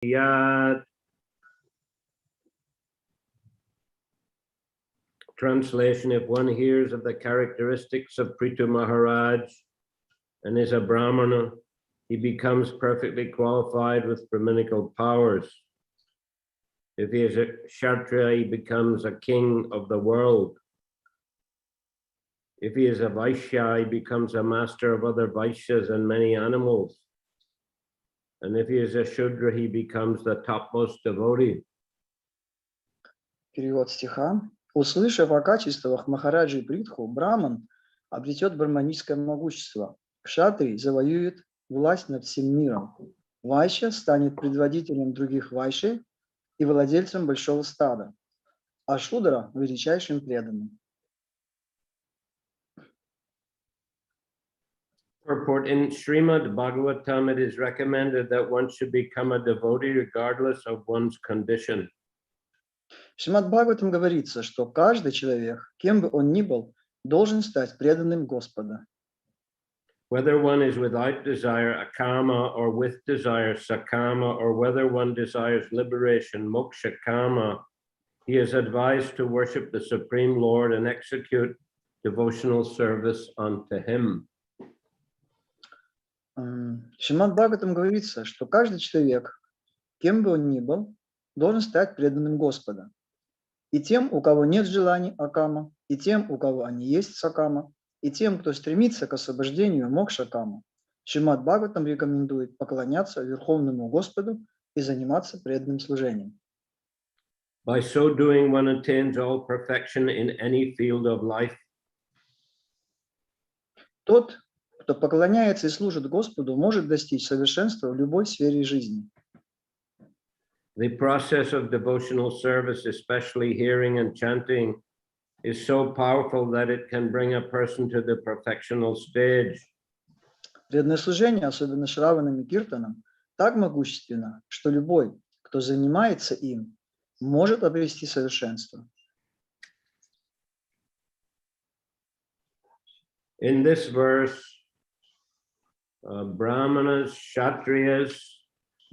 Yat. Translation: if one hears of the characteristics of Prithu Maharaj and is a Brahmana, he becomes perfectly qualified with Brahminical powers. If he is a Kshatriya, he becomes a king of the world. If he is a Vaishya, he becomes a master of other Vaishyas and many animals. And if he is a Shudra, he becomes the topmost devotee. Перевод стиха. Услышав о качествах Махараджи Притху, Браман обретет брахманическое могущество. Кшатрий завоюет власть над всем миром. Вайшя станет предводителем других вайшей и владельцем большого стада, а Шудра – величайшим преданным. Purport: in Shrimad Bhagavatam, it is recommended that one should become a devotee regardless of one's condition. В Шримад Бхагаватам говорится, что каждый человек, кем бы он ни был, должен стать преданным Господа. Whether one is without desire, akama, or with desire, sakama, or whether one desires liberation, moksha kama, he is advised to worship the Supreme Lord and execute devotional service unto him. В Шримад Бхагаватам говорится, что каждый человек, кем бы он ни был, должен стать преданным Господа. И тем, у кого нет желаний акама, и тем, у кого они есть сакама, и тем, кто стремится к освобождению мокша кама. Шримад Бхагаватам рекомендует поклоняться Верховному Господу и заниматься преданным служением. By so doing, one attains all perfection in any field of life. Тот, кто поклоняется и служит Господу, может достичь совершенства в любой сфере жизни. The process of devotional service, especially hearing and chanting, is so powerful that it can bring a person to the perfectional stage. Преданное служение, особенно Шраванам и Киртанам, так могущественно, что любой, кто занимается им, может обрести совершенство. In this verse, Brahmanas, Kshatriyas,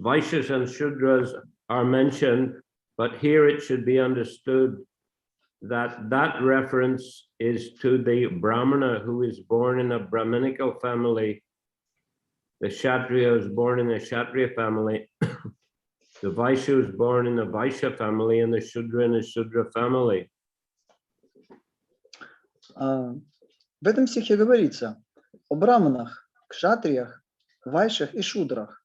Vaishyas, and Shudras are mentioned, but here it should be understood that that reference is to the Brahmana who is born in a Brahminical family. The Kshatriya is born in a Kshatriya family. The Vaishya is born in a Vaishya family, and the Shudra in a Shudra family. В этом стихе говорится о браманах, кшатриях, вайшах и шудрах.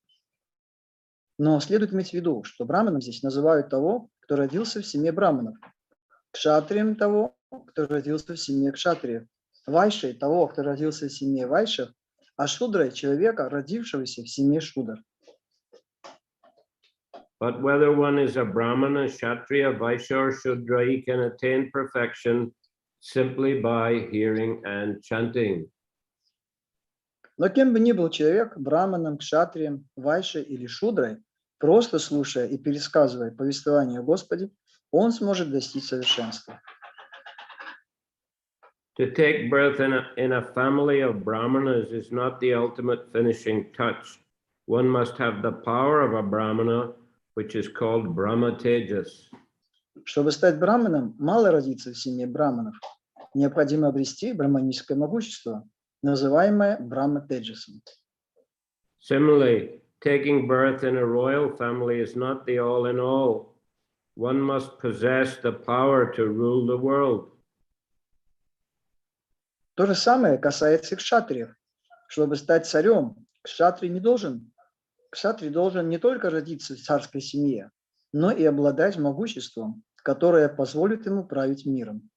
Но следует иметь в виду, что браманом здесь называют того, кто родился в семье браманов, кшатрием того, кто родился в семье кшатриев, вайшей того, кто родился в семье вайшев, а шудрой человека, родившегося в семье шудр. But whether one is a Brahmana, Kshatriya, Vaishya, or Shudra, he can attain perfection simply by hearing and chanting. Но кем бы ни был человек, браманом, кшатрием, вайшей или шудрой, просто слушая и пересказывая повествование о Господе, он сможет достичь совершенства. To take birth in a family of Brahmanas is not the ultimate finishing touch. One must have the power of a Brahmana, which is called Brahma Tejas. Чтобы стать браманом, мало родиться в семье браманов. Необходимо обрести брахманическое могущество, называемое Брахма Теджасом. Similarly, taking birth in a royal family is not the all in all. One must possess the power to rule the world. То же самое касается и кшатриев. Чтобы стать царем, кшатрий должен не только родиться в царской семье, но и обладать могуществом, которое позволит ему править миром.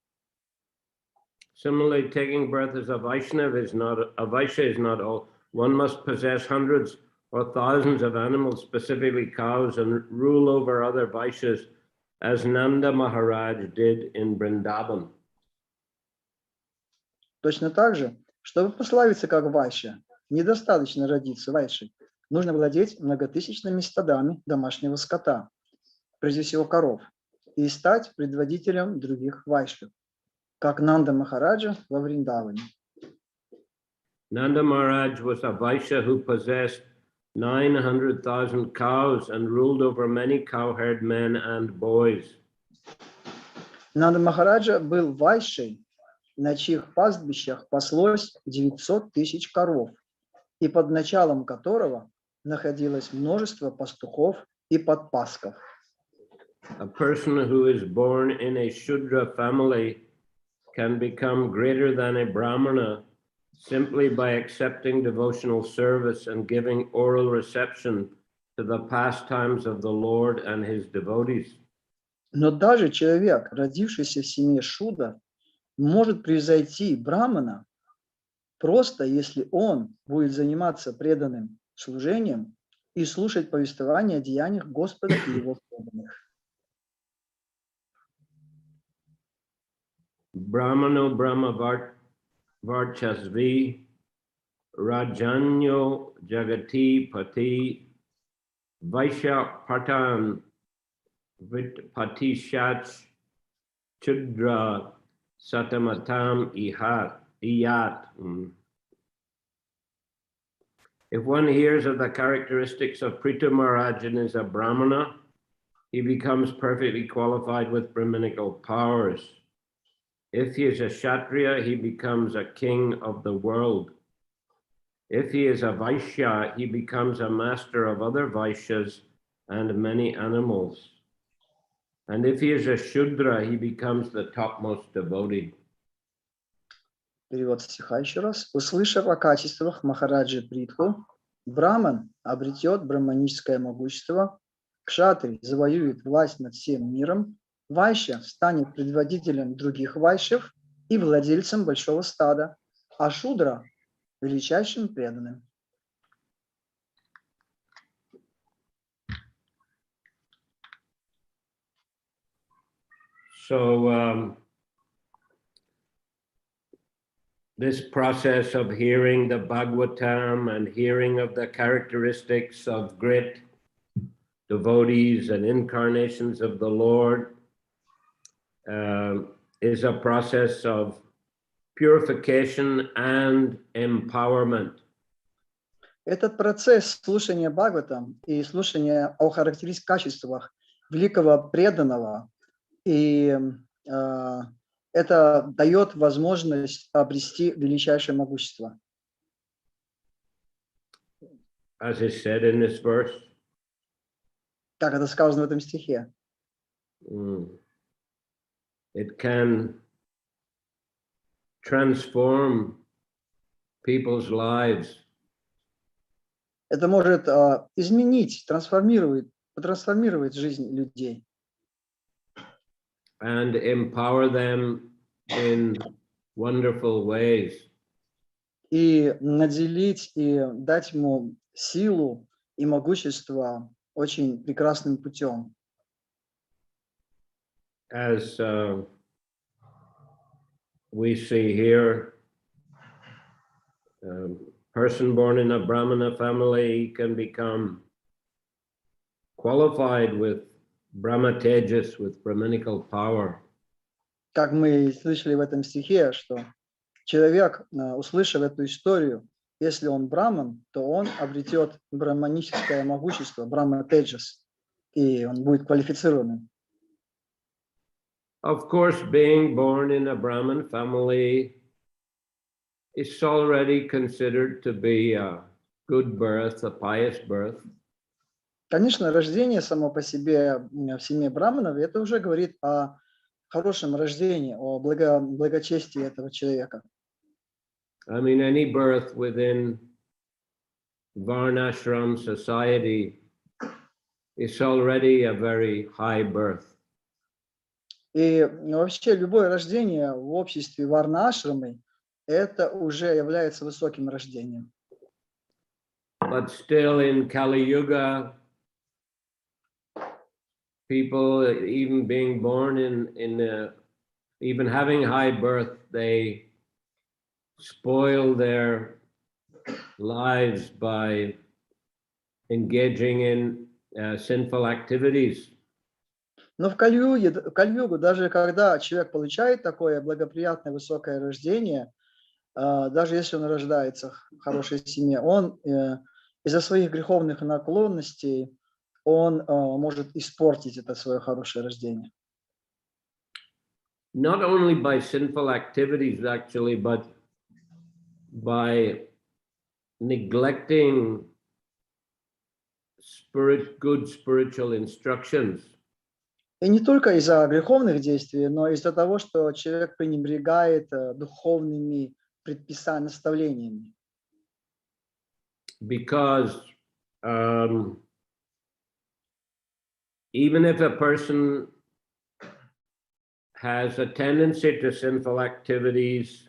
Similarly, taking birth as a Vaishya is not all. One must possess hundreds or thousands of animals, specifically cows, and rule over other Vaishyas, as Nanda Maharaj did in Vrindavan. Точно так же, чтобы прославиться как вайшя, недостаточно родиться вайшей. Нужно владеть многотысячными стадами домашнего скота, прежде всего коров, и стать предводителем других вайшев, как Нанда Махараджа во Вриндаване. Nanda Maharaj was a Vaishya who possessed 900,000 cows and ruled over many cowherd men and boys. Нанда Махараджа был вайшей, на чьих пастбищах паслось 900 тысяч коров, и под началом которого находилось множество пастухов и подпасков. A person who is born in a Shudra family can become greater than a Brahmana simply by accepting devotional service and giving oral reception to the pastimes of the Lord and his devotees. Но даже человек, родившийся в семье Шудра, может превзойти Брахмана просто если он будет заниматься преданным служением и слушать повествование о деяниях Господа и его преданных. Brahmano Brahma Varchasvi Rajanyo Jagati Pati Vaishya Patan Vitpatishach Chudra Satamatam Iyat. If one hears of the characteristics of Prithu Maharaj and is a Brahmana, he becomes perfectly qualified with Brahminical powers. If he is a Kshatriya, he becomes a king of the world. If he is a Vaishya, he becomes a master of other Vaishyas and many animals. And if he is a Shudra, he becomes the topmost devotee. Перевод стиха еще раз. Услышав о качествах Махараджи Притху, Браман обретет брахманическое могущество, Кшатри завоюет власть над всем миром, Вайшья станет предводителем других вайшев и владельцем большого стада, а Шудра – величайшим преданным. So this process of hearing the Bhagavatam and hearing of the characteristics of great devotees and incarnations of the Lord is a process of purification and empowerment. Этот процесс слушания Бхагаватам и слушания о характеристиках, качествах великого преданного, и это дает возможность обрести величайшее могущество. As is said in this verse, Как это сказано в этом стихе. It can transform people's lives. Это может изменить, трансформировать жизнь людей. And empower them in wonderful ways. И наделить, и дать ему силу и могущество очень прекрасным путем. As we see here, a person born in a Brahmana family can become qualified with Brahma Tejas, with Brahminical power. Как мы слышали в этом стихе, что человек, услышав эту историю, если он браман, то он обретет брахманическое могущество, Брахма Теджас, и он будет квалифицированным. Of course, being born in a Brahmin family is already considered to be a good birth, a pious birth. Конечно, рождение само по себе в семье браманов, это уже говорит о хорошем рождении, о благочестии этого человека. I mean, any birth within Varnashram society is already a very high birth. И вообще любое рождение в обществе варна-ашрамы это уже является высоким рождением. But still in Kali Yuga, people, even being born even having high birth, they spoil their lives by engaging in sinful activities. Но в Кали-югу, даже когда человек получает такое благоприятное высокое рождение, даже если он рождается в хорошей семье, он из-за своих греховных наклонностей он может испортить это свое хорошее рождение. Not only by sinful activities, actually, but by neglecting good spiritual instructions. И не только из-за греховных действий, но из-за того, что человек пренебрегает духовными предписаниями, наставлениями. Because even if a person has a tendency to sinful activities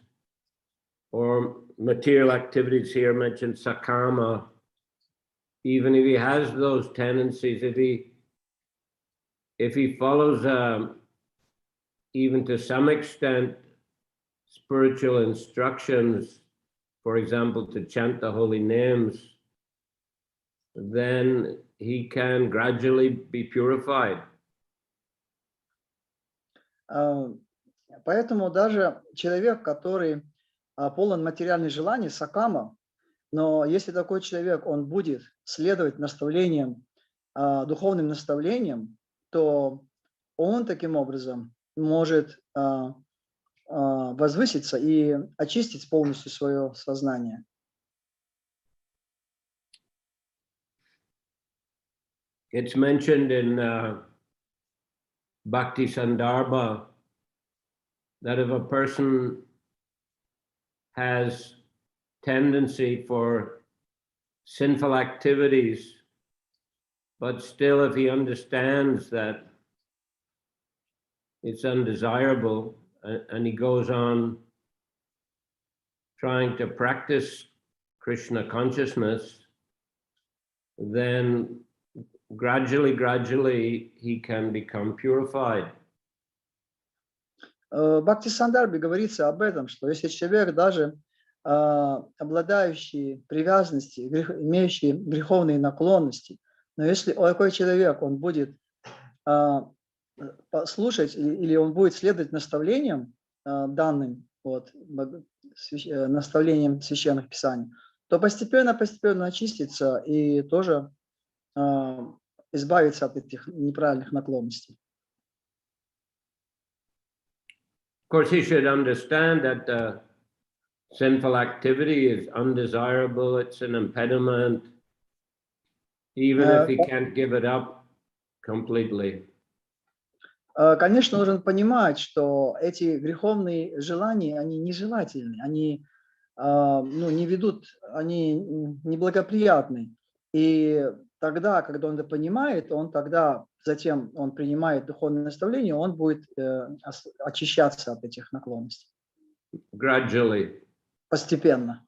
or material activities, here mentioned sakama, even if he has those tendencies, if he follows even to some extent spiritual instructions, for example, to chant the holy names, then he can gradually be purified. Поэтому даже человек, который полон материальных желаний, сакама, но если такой человек, он будет следовать наставлениям, духовным наставлениям, то он таким образом может возвыситься и очистить полностью свое сознание. It's mentioned in Bhakti Sandarbha that if a person has tendency for sinful activities, but still if he understands that it's undesirable and he goes on trying to practice Krishna consciousness, then gradually he can become purified. В Бхакти Сандарбе говорится об этом, что если человек даже обладающий привязанностью, имеющий греховные наклонности, но если такой человек, он будет слушать или он будет следовать наставлениям данным, наставлениям священных писаний, то постепенно очистится и тоже избавиться от этих неправильных наклонностей. Of course, he should understand that sinful activity is undesirable, it's an impediment, even if he can't give it up completely. Конечно, нужно понимать, что эти греховные желания, они нежелательны, они не ведут, они неблагоприятны. И тогда, когда он это понимает, затем он принимает духовное наставление, он будет очищаться от этих наклонностей. Gradually. Постепенно.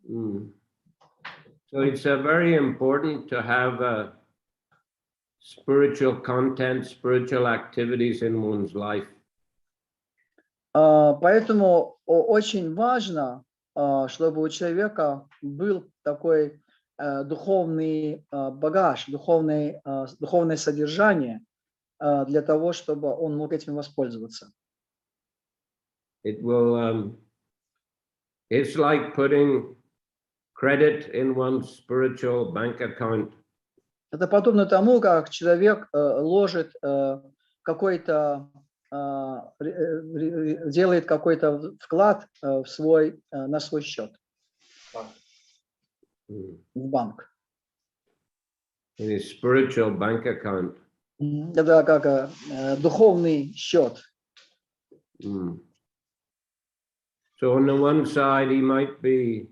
So it's very important to have spiritual content, spiritual activities in one's life. Поэтому очень важно, чтобы у человека был такой духовный багаж, духовное содержание для того, чтобы он мог этим воспользоваться. It will, it's like putting credit in one's spiritual bank account. Это подобно тому, как человек ложит делает какой-то вклад на свой счет в банк. In his spiritual bank account. Это как духовный счет. So on the one side, he might be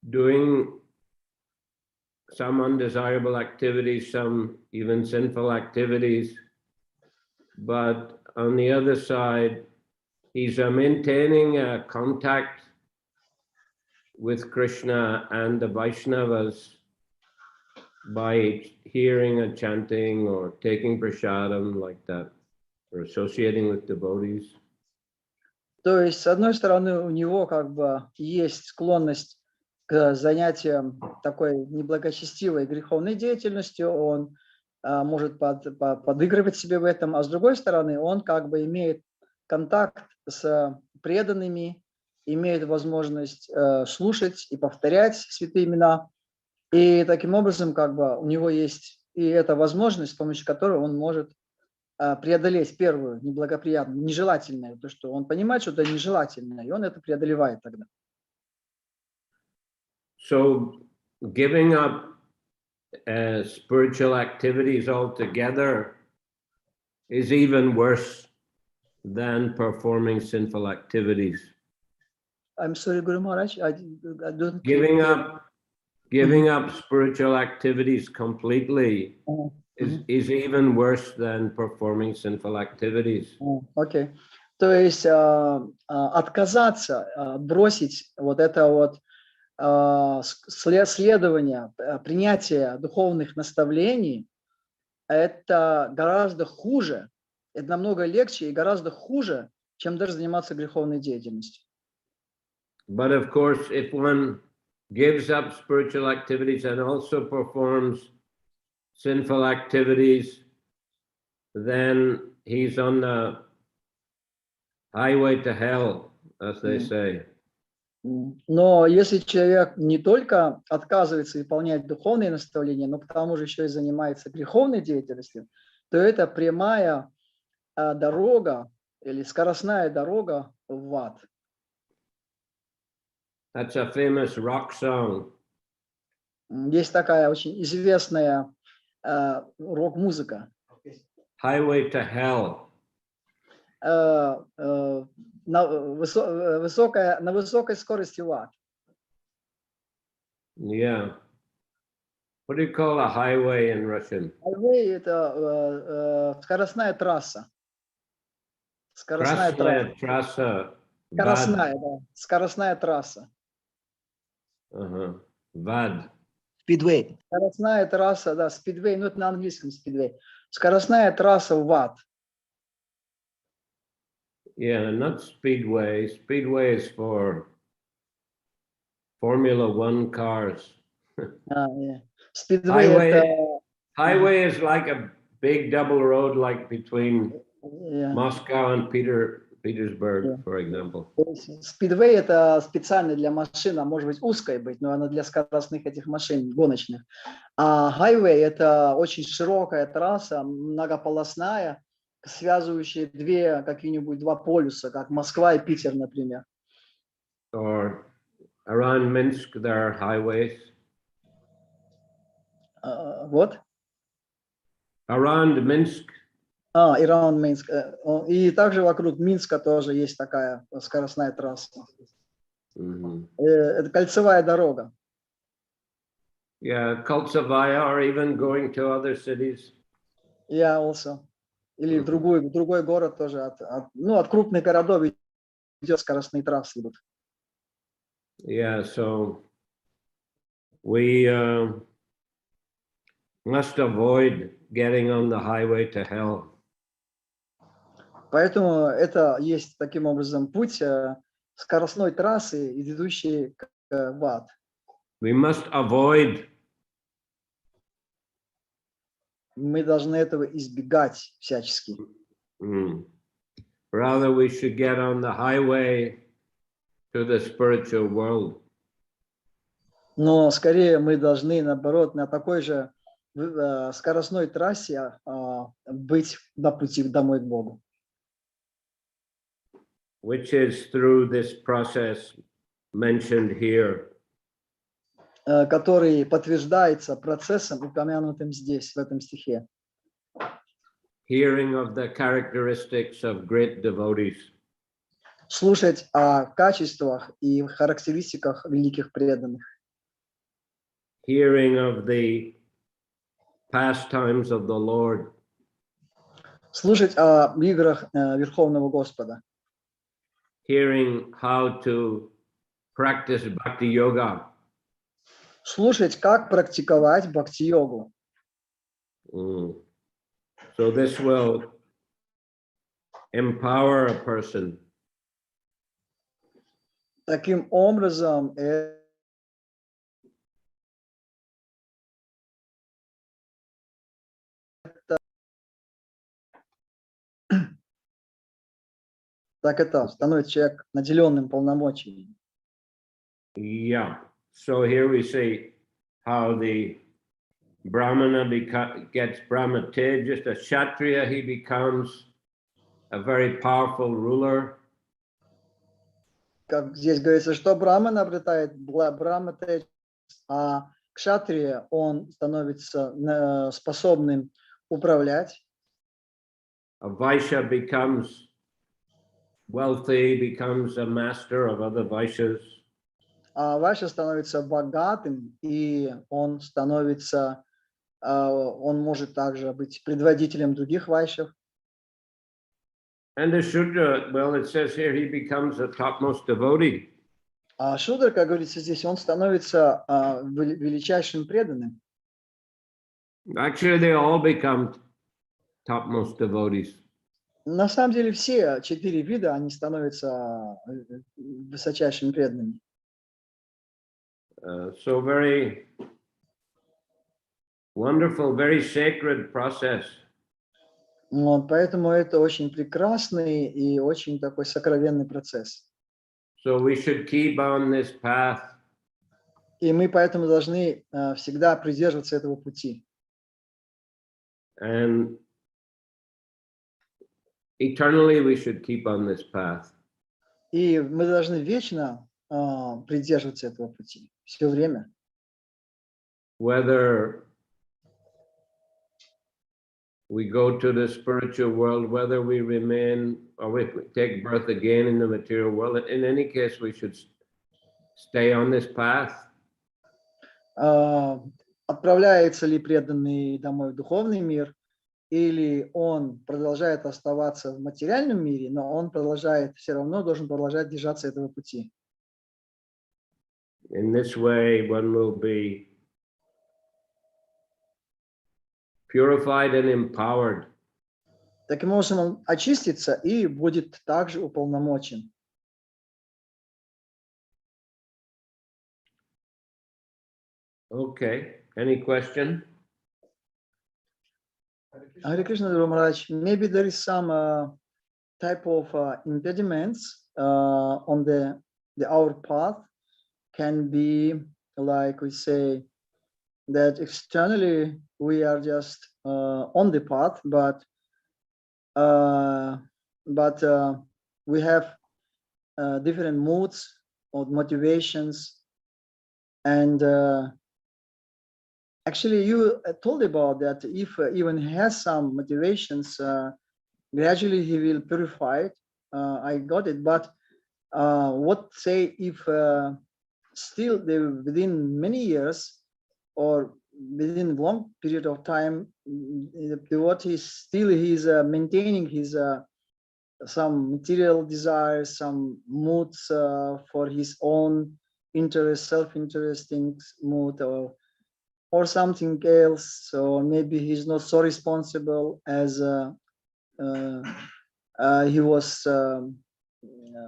doing some undesirable activities, some even sinful activities, but on the other side, he's maintaining a contact with Krishna and the Vaishnavas by hearing and chanting or taking prasadam like that, or associating with devotees. То есть, с одной стороны, у него как бы есть склонность к занятиям такой неблагочестивой греховной деятельностью, он может подыгрывать себе в этом, а с другой стороны, он как бы имеет контакт с преданными имеет возможность слушать и повторять святые имена. И таким образом, как бы, у него есть и эта возможность, с помощью которой он может преодолеть первую неблагоприятную, нежелательную, то, что он понимает, что это нежелательное, и он это преодолевает тогда. So giving up spiritual activities altogether is even worse than performing sinful activities. I'm sorry, Guru Maharaj, I don't Giving up spiritual activities completely is even worse than performing sinful activities. Окей. То есть отказаться, бросить вот это вот следование, принятие духовных наставлений, это гораздо хуже, это намного легче и гораздо хуже, чем даже заниматься греховной деятельностью. But of course, if one gives up spiritual activities and also performs sinful activities, then he's on the highway to hell, as they say. Но если человек не только отказывается выполнять духовные наставления, но к тому же еще и занимается греховной деятельностью, то это прямая дорога или скоростная дорога в ад. That's a famous rock song. Есть такая очень известная рок-музыка. Highway to hell. На высокой скорости в ад. Yeah. What do you call a highway in Russian? Highway – это скоростная трасса. Скоростная Красная трасса. трасса. Скоростная, да. Скоростная трасса. Vad. Speedway. Скоростная трасса, да, speedway, ну это на английском speedway. Скоростная трасса в ад. Yeah, not speedway. Speedway is for Formula One cars. Yeah. Speedway это... Highway is like a big double road, like between Moscow and Petersburg, for example. Speedway это специально для машин, а может быть узкой быть, но она для скоростных этих машин гоночных. А highway это очень широкая трасса, многополосная, связывающая какие-нибудь два полюса, как Москва и Питер, например. Or around Minsk there are highways. Вот. Around Minsk. Around Minsk. И также вокруг Минска тоже есть такая скоростная трасса. Это кольцевая дорога. Yeah, Koltsevaya, or even going to other cities. Yeah, also. Или в другой город тоже. От крупных городов идет скоростные трассы. Yeah, so we must avoid getting on the highway to hell. Поэтому это есть таким образом путь скоростной трассы, ведущей в ад. We must avoid. Мы должны этого избегать всячески. Rather, we should get on the highway to the spiritual world. Но скорее мы должны, наоборот, на такой же скоростной трассе быть на пути домой к Богу. Which is through this process mentioned here. Который подтверждается процессом, упомянутым здесь, в этом стихе. Hearing of the characteristics of great devotees. Слушать о качествах и характеристиках великих преданных. Hearing of the pastimes of the Lord. Слушать о играх Верховного Господа. Hearing how to practice bhakti yoga. Слушать, как практиковать бхакти-йогу. So this will empower a person. Таким образом, так это становится человек наделенным полномочиями. Yeah. So here we see how the Brahmana gets Brahmate, just a Kshatriya, he becomes a very powerful ruler. Как здесь говорится, что Брахман обретает Брахматедж, а Кшатрия, он становится способным управлять. A Vaishya becomes wealthy, becomes a master of other Vaishyas. А Вайшя становится богатым, и он становится, он может также быть предводителем других вайшев. And the Shudra, well, it says here he becomes the topmost devotee. А Шудра, как говорится здесь, он становится величайшим преданным. Actually, they all become topmost devotees. На самом деле все 4 вида, они становятся высочайшими преданными. So very wonderful, very sacred process. Вот, поэтому это очень прекрасный и очень такой сокровенный процесс. So we should keep on this path. И мы поэтому должны всегда придерживаться этого пути. And eternally we should keep on this path. И мы должны вечно придерживаться этого пути, все время. Whether we go to the spiritual world, whether we remain or we take birth again in the material world, in any case, we should stay on this path. Отправляется ли преданный домой в духовный мир, или он продолжает оставаться в материальном мире, но он продолжает, все равно должен продолжать держаться этого пути. In this way, one will be purified and empowered. Таким образом, он очистится и будет также уполномочен. Okay, any question? Hare Krishna, Guru Maharaj, maybe there is some type of impediments on our path. Can be like we say that externally we are just on the path, but we have different moods or motivations, and actually you told about that if even has some motivations, gradually he will purify it. I got it, but what say if still they within many years or within a long period of time, the devotee still he's maintaining his some material desires, some moods for his own interest, self-interesting mood, or something else. So maybe he's not so responsible as he was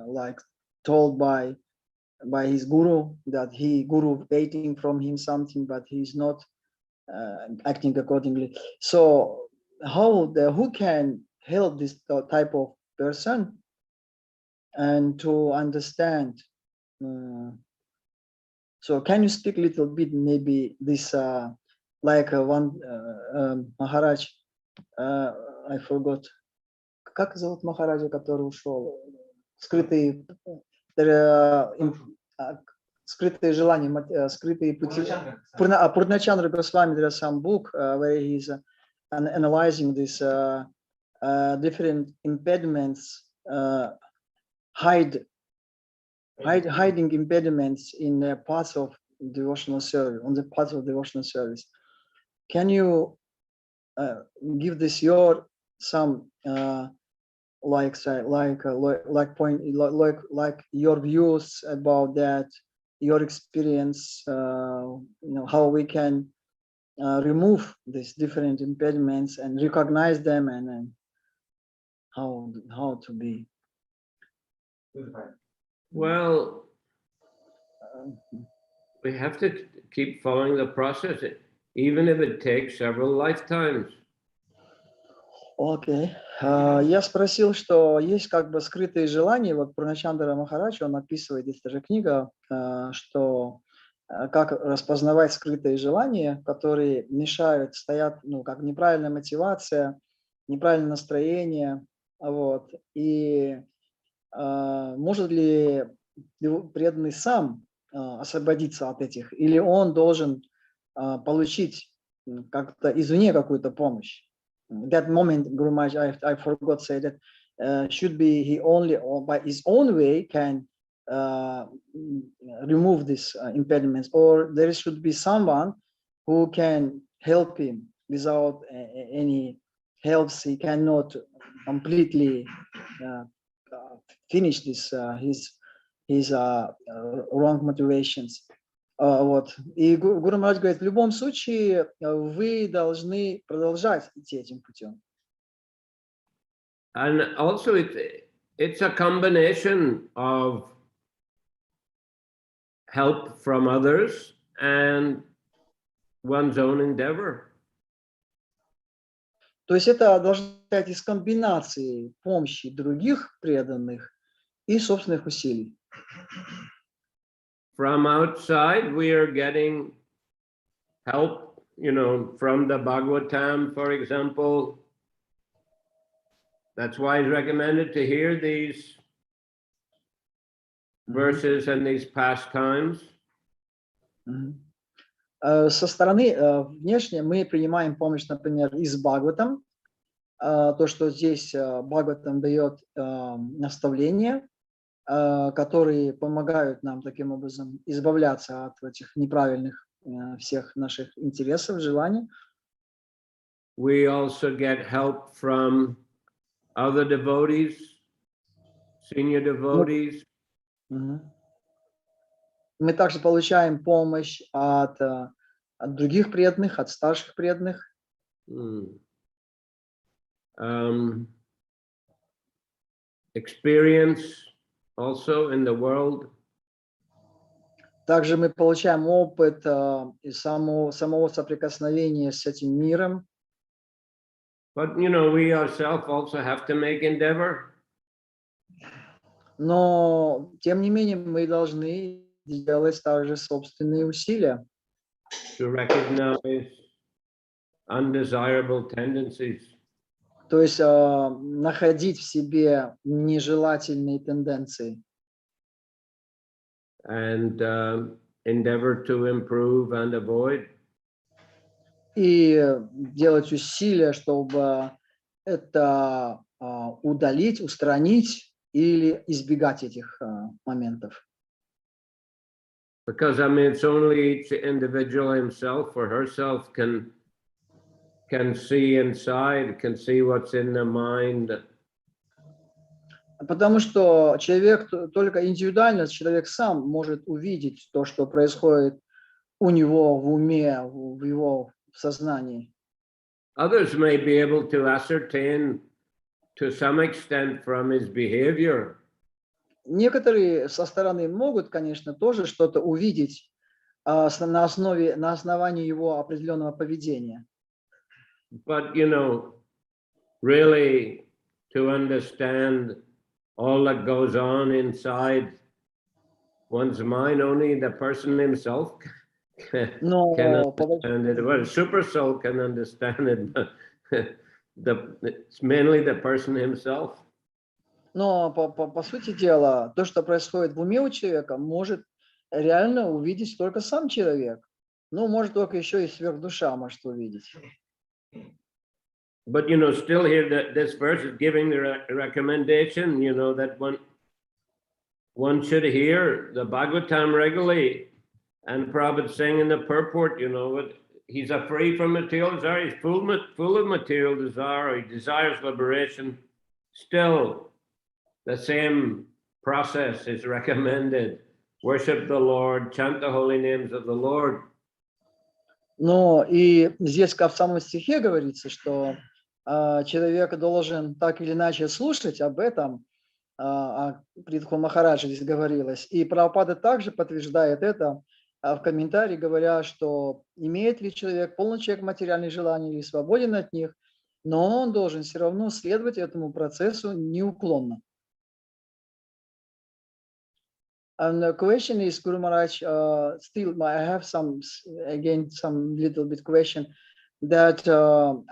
like told by his guru, that guru waiting from him something, but he's not acting accordingly. So who can help this type of person and to understand? So can you speak a little bit, maybe this like one Maharaj, I forgot, как зовут Махараджа, который ушел, скрытые желания, скрытые пути. Purnachandra Goswami, there is some book where he's analyzing this different impediments, hiding impediments in parts of devotional service, on the parts of devotional service. Can you give this your some like your views about that, your experience, how we can remove these different impediments and recognize them, and how to be? Well, we have to keep following the process, even if it takes several lifetimes. Окей. Я спросил, что есть как бы скрытые желания. Вот Пурначандра Махарадж, он описывает, есть даже книга, что как распознавать скрытые желания, которые мешают, стоят, ну, как неправильная мотивация, неправильное настроение. Вот. И может ли преданный сам освободиться от этих, или он должен получить как-то извне какую-то помощь? That moment, Guru Maharaj, I forgot to say that should be he only or by his own way can remove these impediments, or there should be someone who can help him without any helps. He cannot completely finish this his wrong motivations. Вот. И Гуру Махарадж говорит, в любом случае вы должны продолжать идти этим путем. And also it's a combination of help from others and one's own endeavor. То есть это должно быть из комбинации помощи других преданных и собственных усилий. From outside, we are getting help, from the Bhagavatam, for example. That's why it's recommended to hear these verses and these pastimes. Со стороны внешне мы принимаем помощь, например, из Бхагаватам, то, что здесь Бхагаватам дает наставления, которые помогают нам таким образом избавляться от этих неправильных всех наших интересов, желаний. We also get help from other devotees, senior devotees. Мы также получаем помощь от других преданных, от старших преданных. Experience also in the world. Также мы получаем опыт из самого соприкосновения с этим миром. But we ourselves also have to make endeavor. Но тем не менее мы должны делать также собственные усилия. To recognize undesirable tendencies. То есть находить в себе нежелательные тенденции. And endeavor to improve and avoid. И делать усилия, чтобы это удалить, устранить или избегать этих моментов. Because it's only each individual himself or herself can see inside, can see what's in the mind. Потому что человек, только индивидуально человек сам может увидеть то, что происходит у него в уме, в его сознании. Others may be able to ascertain to some extent from his behavior. Некоторые со стороны могут, конечно, тоже что-то увидеть на основании его определенного поведения. But really to understand all that goes on inside one's mind, only the person himself can understand it. Well, super soul can understand it, but it's mainly the person himself. Но по сути дела, то, что происходит в уме у человека, может реально увидеть только сам человек. Ну, может только еще и сверхдуша может увидеть. But still here this verse is giving the recommendation, that one should hear the Bhagavatam regularly, and Prabhupada saying in the purport, he's free from material desire, he's full of material desire, he desires liberation. Still, the same process is recommended. Worship the Lord, chant the holy names of the Lord. Но и здесь в самом стихе говорится, что человек должен так или иначе слушать об этом, Прабху Махараджа здесь говорилось. И Прабхупада также подтверждает это в комментарии, говоря, что имеет ли человек, полный человек материальных желаний или свободен от них, но он должен все равно следовать этому процессу неуклонно. And the question is, Guru Maharaj, still I have some little bit question that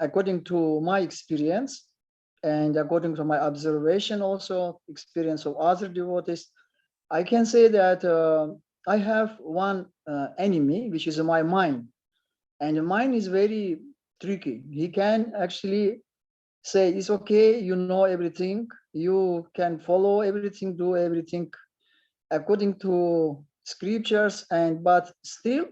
according to my experience and according to my observation also, experience of other devotees, I can say that I have one enemy, which is my mind. And the mind is very tricky. He can actually say, it's okay, you know everything, you can follow everything, do everything according to scriptures, but still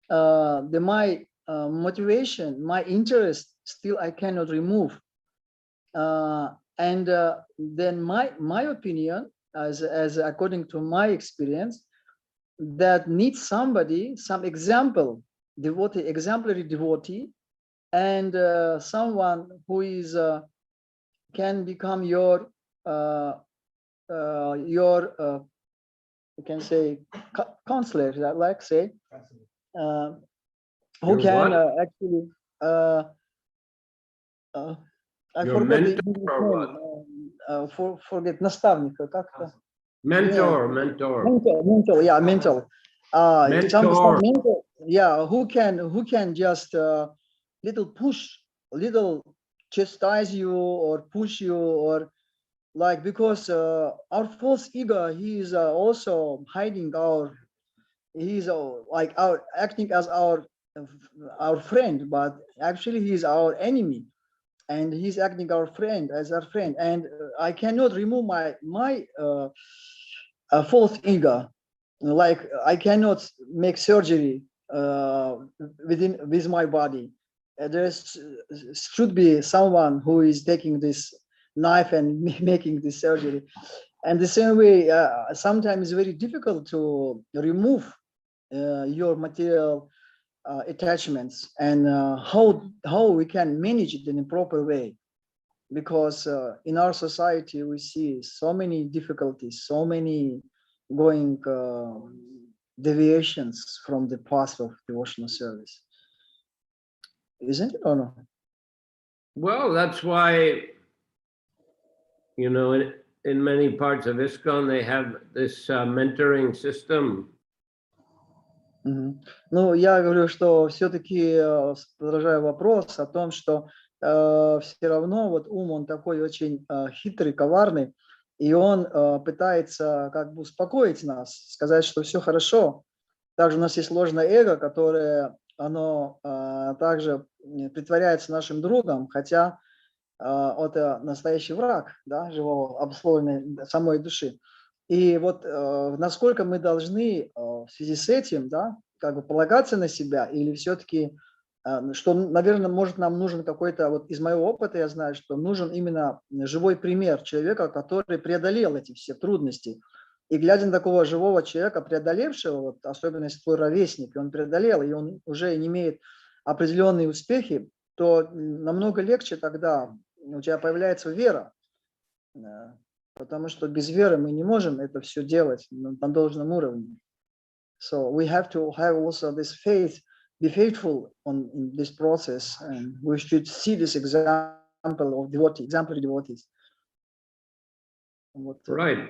my motivation, my interest, still I cannot remove. Then my opinion, as according to my experience, that needs somebody, some example, devotee, exemplary devotee, and someone who is can become your you can say counselor, like say, who Your can what? actually I Your forgot the mentor or what? forget наставника, как это? Mentor. Mentor, yeah, mentor. Some Mentor. mentor, yeah, who can just little push, little chastise you or push you, or like, because our false ego, he is also hiding he's like our acting as our friend, but actually he is our enemy, and he's acting our friend as our friend, and I cannot remove my false ego. Like, I cannot make surgery with my body. There should be someone who is taking this knife and making this surgery. And the same way, sometimes it's very difficult to remove your material attachments, and how we can manage it in a proper way, because in our society we see so many difficulties, so many going deviations from the path of devotional service, isn't it, or no? Well, that's why, you know, in many parts of ISKCON, they have this mentoring system. Ну, я говорю, что все-таки продолжаю вопрос о том, что все равно вот ум, он такой очень хитрый, коварный, и он пытается как бы успокоить нас, сказать, что все хорошо. Также у нас есть ложное эго, которое оно также притворяется нашим другом, хотя это настоящий враг, да, живого, обусловленной самой души. И вот насколько мы должны в связи с этим, да, как бы полагаться на себя, или все-таки, что, наверное, может, нам нужен какой-то, вот из моего опыта я знаю, что нужен именно живой пример человека, который преодолел эти все трудности. И глядя на такого живого человека, преодолевшего, вот, особенно если твой ровесник, и он преодолел, и он уже имеет определенные успехи, то намного легче тогда у тебя появляется вера. Потому что без веры мы не можем это все делать на должном уровне. So we have to have also this faith, be faithful in this process, and we should see this example of devotee, exemplary devotees. Right.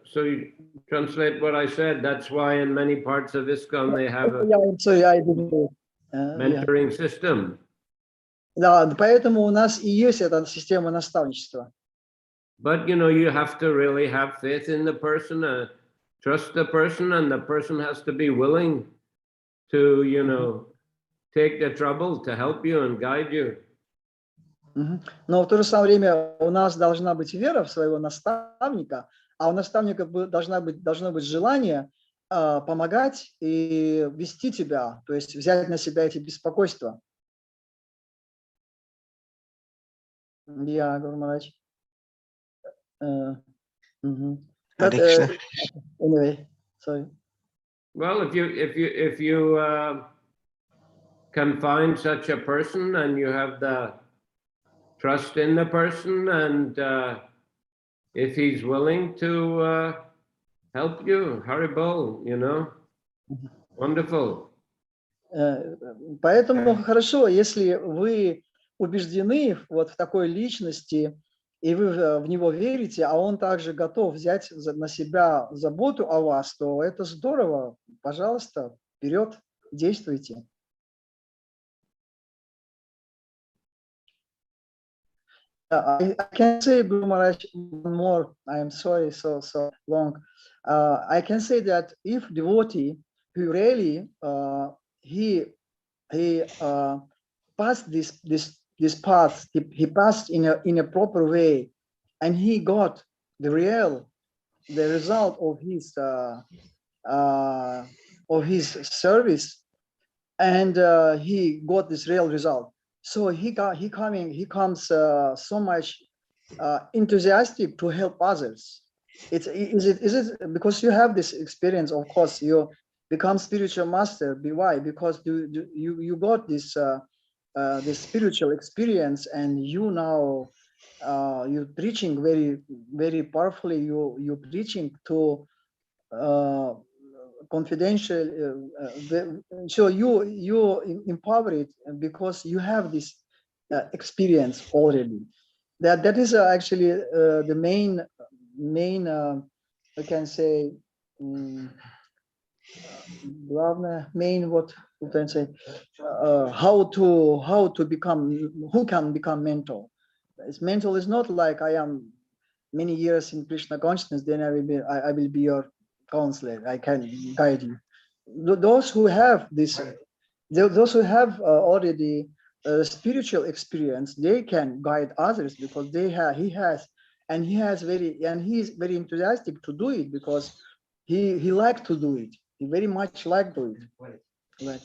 So you translate what I said. That's why in many parts of ISKCON they have a mentoring system. Да, поэтому у нас и есть эта система наставничества. But, you know, you have to really have faith in the person, trust the person, and the person has to be willing to, you know, take the trouble to help you and guide you. Но в то же самое время у нас должна быть вера в своего наставника, а у наставника должно быть желание помогать и вести тебя, то есть взять на себя эти беспокойства. Я говорю, Марач. Anyway, sorry. Well, if you can find such a person and you have the trust in the person, and if he's willing to help you, Haribol, you know, wonderful. Поэтому хорошо, если вы убеждены вот в такой личности, и вы в него верите, а он также готов взять на себя заботу о вас, то это здорово. Пожалуйста, вперед, действуйте. I can say, Guru Maharaj, one more. I am sorry, so long. I can say that if devotee who really he passed this path, he passed in a proper way, and he got the result of his service, and he got this real result. So he comes so much enthusiastic to help others. Is it because you have this experience? Of course, you become spiritual master. Why? Because you got this this spiritual experience, and you now you're preaching very powerfully. You're preaching to confidential. So you empower it because you have this experience already. That is actually the main I can say main what you can say how to become, who can become mental. Mental is not like I am many years in Krishna consciousness, then I will be your counselor, I can guide you. Those who have this, those who have already spiritual experience, they can guide others because he is very enthusiastic to do it because he likes to do it. He very much like to it. Right.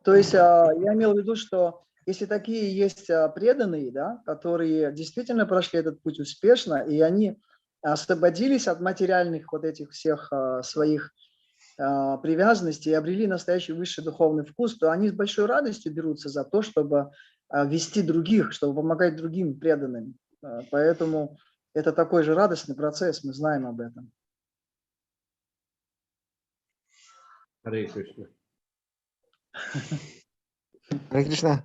То есть я имел в виду, что если такие есть преданные, да, которые действительно прошли этот путь успешно, и они освободились от материальных вот этих всех своих привязанностей и обрели настоящий высший духовный вкус, то они с большой радостью берутся за то, чтобы вести других, чтобы помогать другим преданным. Поэтому это такой же радостный процесс, мы знаем об этом. Hare Krishna. Hare Krishna.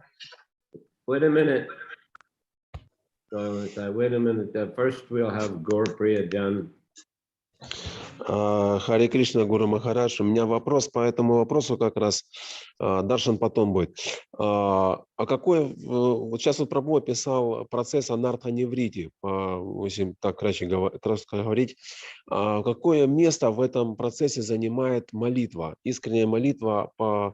Wait a minute. Wait a minute. First we'll have Gaurapriya Jan. Харе Кришна, Гуру Махарадж. У меня вопрос по этому вопросу как раз. Даршан потом будет. А какой, вот сейчас вот Прабху описал процесс анартха-неврити, если так кратко говорить, какое место в этом процессе занимает молитва, искренняя молитва по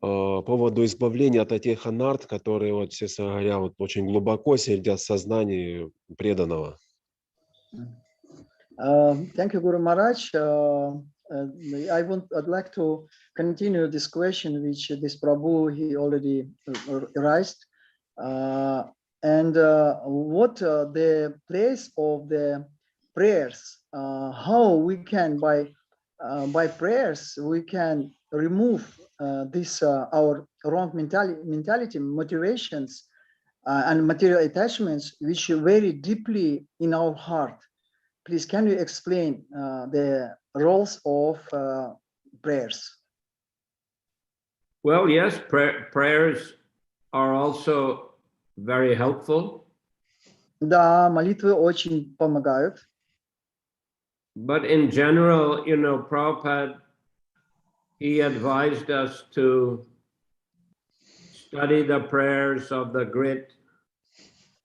поводу избавления от этих анарт, которые, вот, все говоря, вот, очень глубоко сидят в сознании преданного? Thank you, Guru Maharaj. I'd like to continue this question which this Prabhu he already raised, and what the place of the prayers, how we can by prayers we can remove this our wrong mentality, motivations, and material attachments which are very deeply in our heart. Please, can you explain the roles of prayers? Well, yes, prayers are also very helpful. Да, молитвы очень помогают. But in general, you know, Prabhupada, he advised us to study the prayers of the great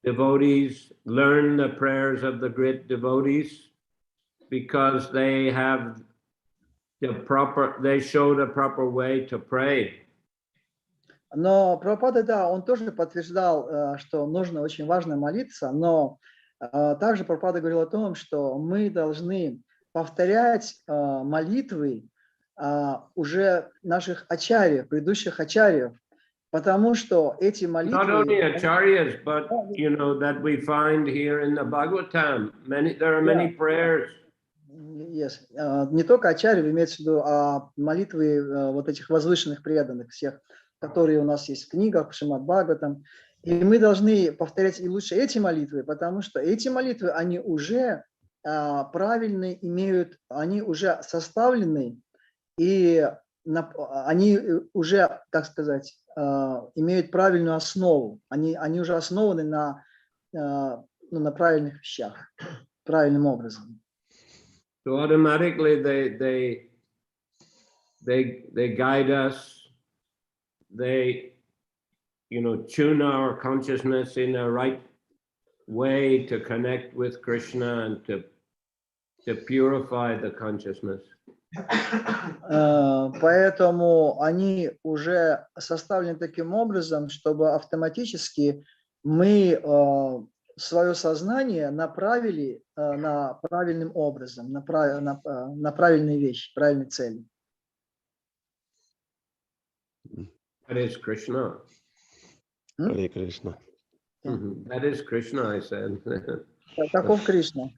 devotees, learn the prayers of the great devotees, because they have they show the proper way to pray. Но Прабхупада, да, он тоже подтверждал, что нужно, очень важно молиться, но также Прабхупада говорил о том, что мы должны повторять молитвы уже наших ачарьев, предыдущих ачарьев, потому что эти молитвы... Not only acharyas, but you know that we find here in the Bhagavatam, there are many prayers. Yes. Не только ачарьев, имеется в виду, а молитвы вот этих возвышенных преданных всех, которые у нас есть в книгах, в Шримад Бхагаватам. И мы должны повторять и лучше эти молитвы, потому что эти молитвы, они уже правильные, они уже составлены, и они уже, так сказать, имеют правильную основу. Они уже основаны на правильных вещах, правильным образом. So automatically they guide us. They, tune our consciousness in the right way to connect with Krishna and to purify the consciousness. Поэтому они уже составлены таким образом, чтобы автоматически мы свое сознание направили на правильным образом, на правильные вещи, правильные цели. That is Krishna. Харе Кришна. That is Krishna, I said. Таков Кришна.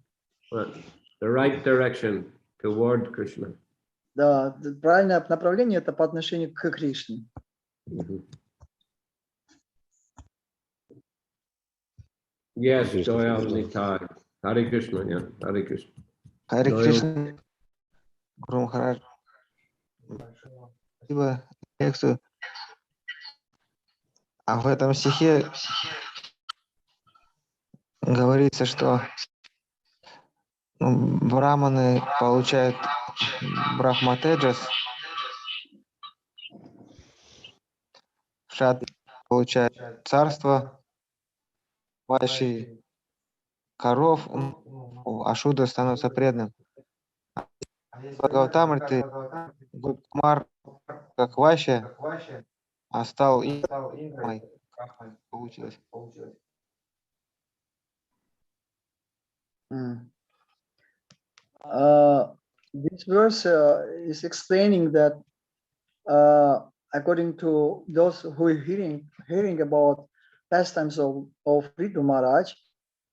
But the right direction toward Krishna. Да, правильное направление это по отношению к Кришне. Yes, Joyal Nitai. Hare Krishna, yeah, Hare Krishna. Харе Кришна. Гуру Махарадж. Спасибо за лекцию. А в этом стихе говорится, что браманы получают брахматеджас, шат получают царство, вайши коров, а шудра становится преданным. Бхагаватам Кумар как Вайшя, а стал Индрамой. Получилось. This verse is explaining that according to those who are hearing about pastimes of Prithu Maharaj,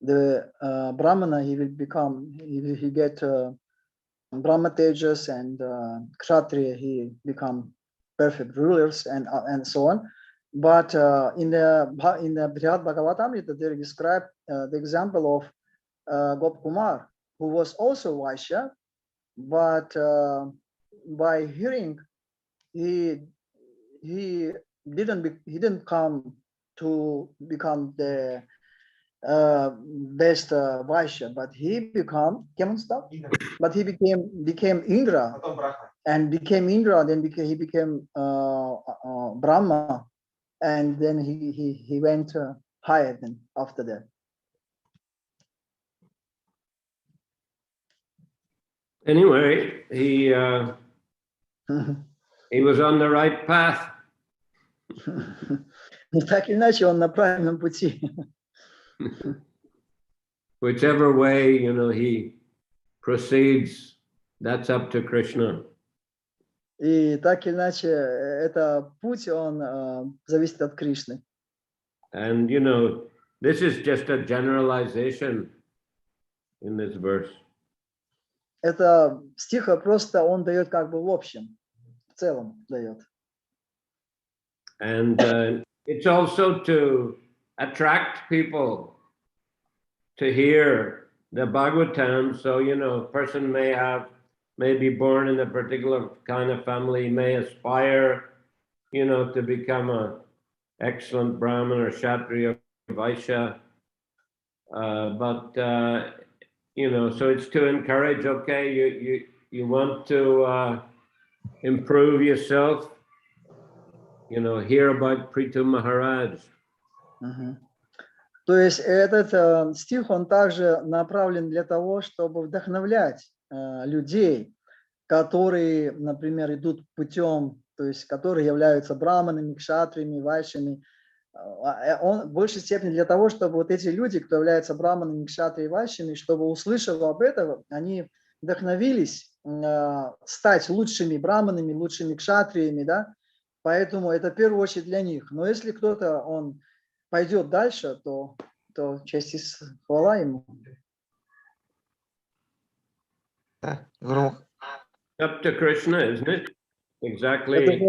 the Brahmana he will become he get Brahma Tejas, and Kshatriya he become perfect rulers and so on. But in the Brihad Bhagavatamrita they describe the example of Gop Kumar, who was also Vaishya, but by hearing he didn't come to become the best Vaishya, but he became Indra, and became Indra. Then he became Brahma, and then he went higher than after that. Anyway, he was on the right path. Так или иначе, он на правильном пути. Whichever way, he proceeds, that's up to Krishna. И так или иначе, это путь, он зависит от Кришны. And, this is just a generalization in this verse. Это стих просто он дает как бы в общем, в целом дает. And it's also to attract people to hear the Bhagavatam. So, a person may be born in a particular kind of family, may aspire, to become an excellent Brahmin or Kshatriya or Vaishya. But so it's to encourage, okay, you want to improve yourself, hear about Prithu Maharaj. То есть этот стих, он также направлен для того, чтобы вдохновлять людей, которые, например, идут путем, то есть которые являются браманами, кшатриями, вайшами. Он в большей степени для того, чтобы вот эти люди, кто являются браманами, кшатриями, вайшами, чтобы, услышав об этом, они вдохновились стать лучшими браманами, лучшими кшатриями, да? Поэтому это в первую очередь для них. Но если кто-то, он пойдет дальше, то честь и хвала ему. Up to Krishna, isn't it? Exactly.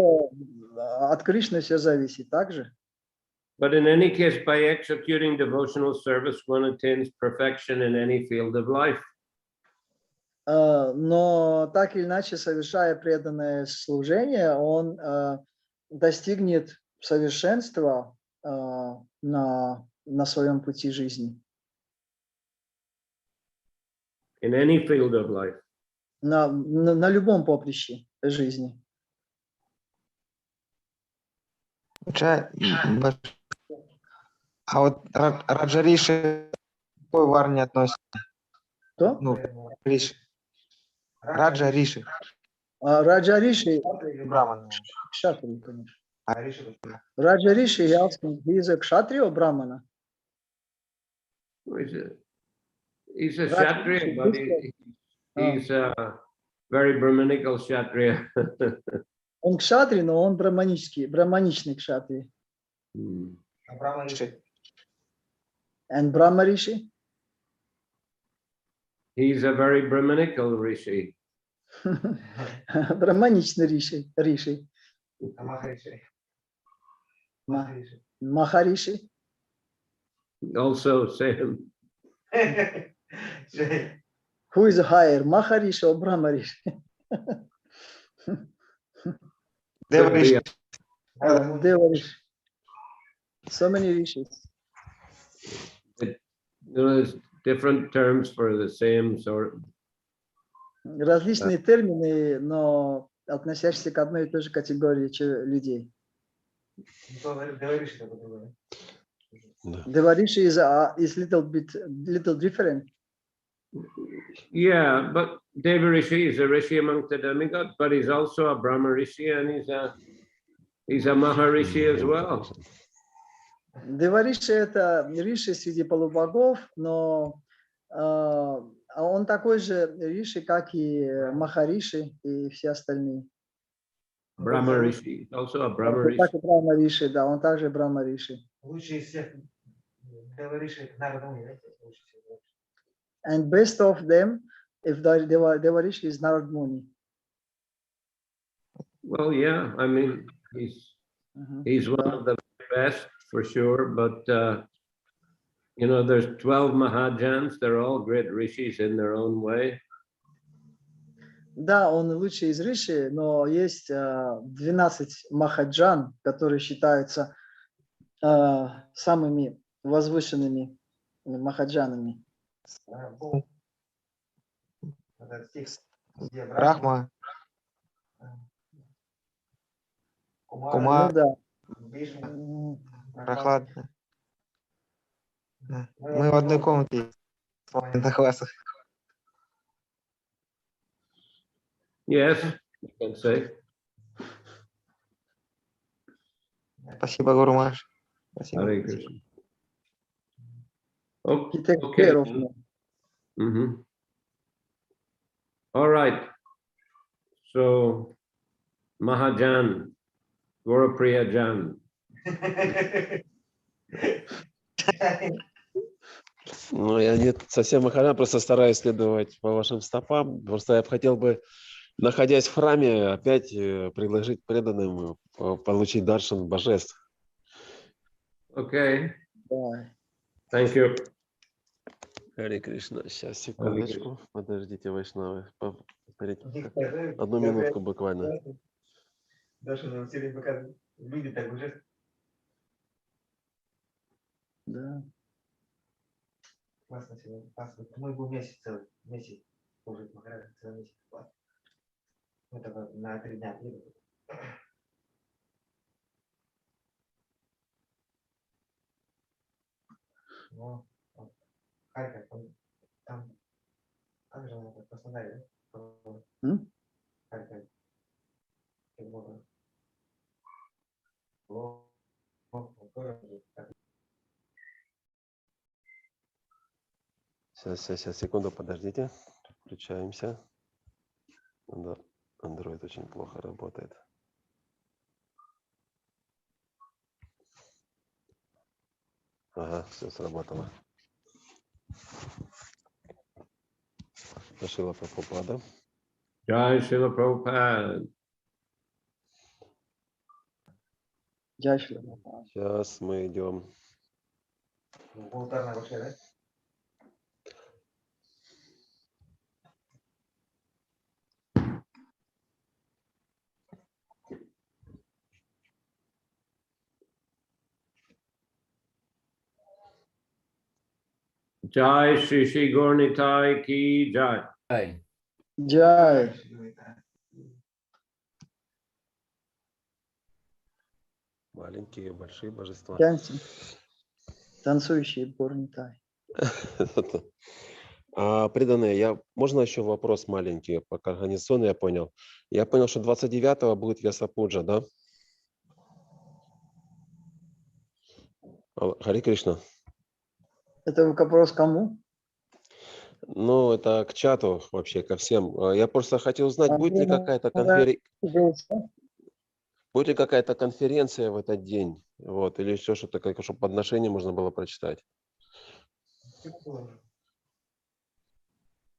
От Кришны все зависит также. But in any case, by executing devotional service, one attains perfection in any field of life. но так или иначе, совершая преданное служение, он достигнет совершенства на своем пути жизни. In any field of life. На любом поприще жизни. А вот Раджариши к какой варне относится? Кто? Ну, Риши. Раджа Риши. Раджа Риши, Браман. Кшатрия, конечно. А Риши? Раджа Риши, he is a Kshatriya or Brahmana? He's a Kshatriya, but he's a very Brahminical Kshatriya. Он Кшатрий, но он браманичный Кшатрий. Брахма Риши. And Brahma Rishi? He's a very Brahminical Rishi. Браманичный Риши. Махариши. Also same. Who is higher, Maharishi or Brahma Rishi? Could be a- Deva Rishi. So many rishis. There's different terms for the same sort. Различные термины, но относящиеся к одной и той же категории людей. Deva Rishi is little different. Yeah, but Deva Rishi is a Rishi among the demigods, but he's also a Brahma Rishi and he's a Maharishi as well. Дева Риши это Риши среди полубогов, но он такой же Риши, как и Махариши и все остальные. Brahma Rishi, also a Brahma Rishi. Так и Брахма Риши, да, он также Брахма Риши. Лучший из всех Дева Риши, Нарада. And best of them, if Deva Rishi is Narad Muni. Well, yeah, I mean, he's one of the best for sure, but you know, there's 12 Mahajans, they're all great rishis in their own way. Да, он лучший из Риши, но есть 12 Махаджан, которые считаются самыми возвышенными Махаджанами. Брахма. Кумар. Ну да. Прохлад. Мы в одной комнате на классах. Yes, you can say. Спасибо, Гуру Махараш. Спасибо. Hare Krishna. He takes Okay. care of me. Mhm. All right. So, Mahajan, Gaurapriya Jan. Ну, я не совсем Махараджа, просто стараюсь следовать по вашим стопам. Просто я бы хотел бы, находясь в храме, опять предложить преданным получить даршан божеств. Okay. Да. Thank you. Харе Кришна. Сейчас, Кришна. секундочку. Подождите, Вайшнавы. Одну минутку буквально. Даша нам все время показывает. Люди так уже. Да. Классно сегодня. Классно. Мы был месяц целый. Месяц. Служить Махараджа целый месяц. Классно. Мы только на 3 дня приехали. Ну, Харьков, там, как же надо, в Краснодаре, да? Харьков. Сейчас, секунду, подождите. Включаемся. Да, Android очень плохо работает. Ага, все сработало. Шрила Прабхупада. Jai Srila Prabhupada. Дяща. Сейчас мы идем. Алтарная вообще, да? Jai Shri Shri Gaurnitai ki Jai. Джай. Маленькие, большие божества. Тяньте. Танцующие Горнитай. Преданные, можно еще вопрос маленький, пока организационный я понял. Я понял, что 29-го будет Вьясапуджа, да? Хари Кришна. Это вопрос кому? Ну, это к чату вообще, ко всем. Я просто хотел узнать, будет ли какая-то конференция в этот день, вот, или еще что-то, чтобы подношение можно было прочитать.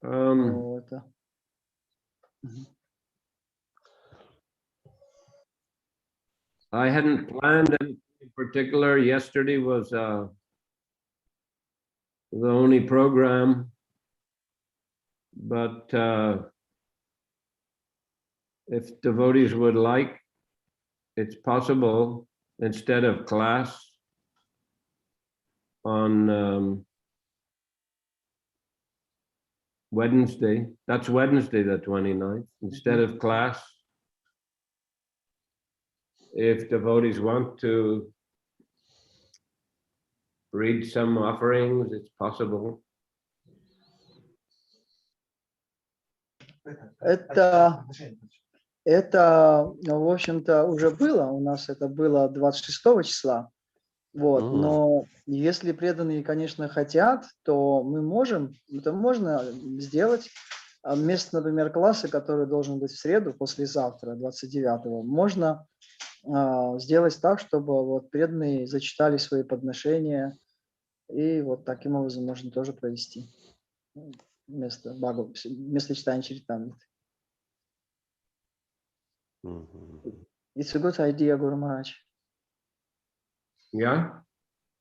Это. I hadn't planned anything in particular. Yesterday was the only program, but if devotees would like, it's possible instead of class on Wednesday, that's Wednesday the 29th, instead of class, if devotees want to read some offerings, it's possible. Это, в общем-то, уже было. У нас это было 26 числа. Вот. Но если преданные, конечно, хотят, то мы можем, это можно сделать. Вместо, например, класса, который должен быть в среду, послезавтра, 29-го, можно сделать так, чтобы вот преданные зачитали свои подношения. И вот таким образом можно тоже провести вместо читания Чаритамриты. It's a good idea, Guru Maharaj. Yeah?